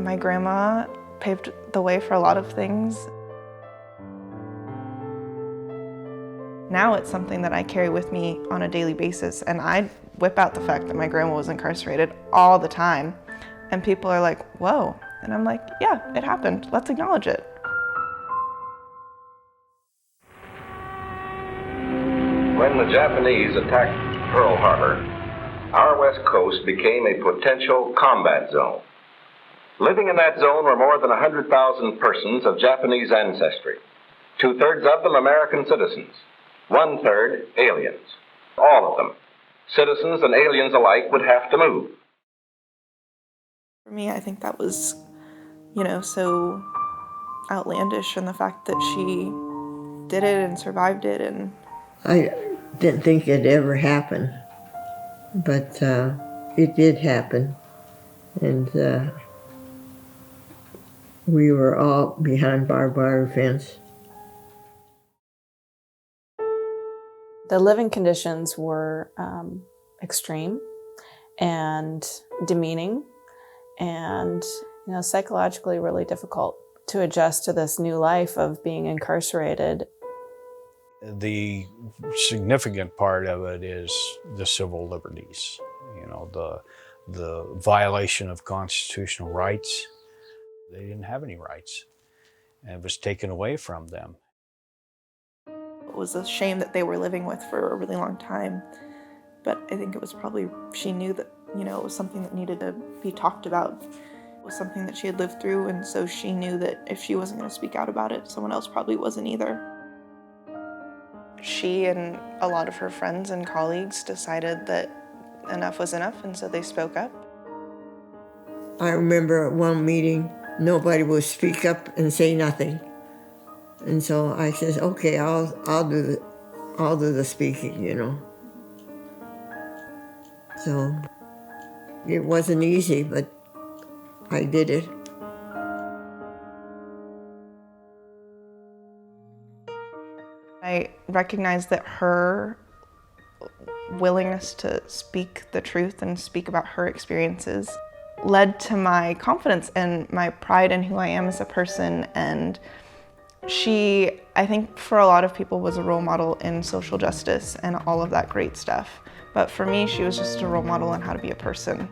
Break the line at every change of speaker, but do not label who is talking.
My grandma paved the way for a lot of things. Now it's something that I carry with me on a daily basis, and I whip out the fact that my grandma was incarcerated all the time. And people are like, whoa. And I'm like, yeah, it happened. Let's acknowledge it.
When the Japanese attacked Pearl Harbor, our west coast became a potential combat zone. Living in that zone were more than 100,000 persons of Japanese ancestry, 2/3 of them American citizens, 1/3 aliens. All of them, citizens and aliens alike, would have to move.
For me, I think that was, so outlandish, and the fact that she did it and survived it. And
I didn't think it'd ever happen, but it did happen, and we were all behind barbed wire fence.
The living conditions were extreme and demeaning, and psychologically really difficult to adjust to this new life of being incarcerated.
The significant part of it is the civil liberties, the violation of constitutional rights. They didn't have any rights, and it was taken away from them.
It was a shame that they were living with for a really long time, but I think it was probably, she knew that, it was something that needed to be talked about. It was something that she had lived through, and so she knew that if she wasn't going to speak out about it, someone else probably wasn't either. She and a lot of her friends and colleagues decided that enough was enough, and so they spoke up.
I remember at one meeting, nobody would speak up and say nothing. And so I said, okay, I'll do the speaking, So it wasn't easy, but I did it.
I recognized that her willingness to speak the truth and speak about her experiences led to my confidence and my pride in who I am as a person. And she, I think for a lot of people, was a role model in social justice and all of that great stuff. But for me, she was just a role model in how to be a person.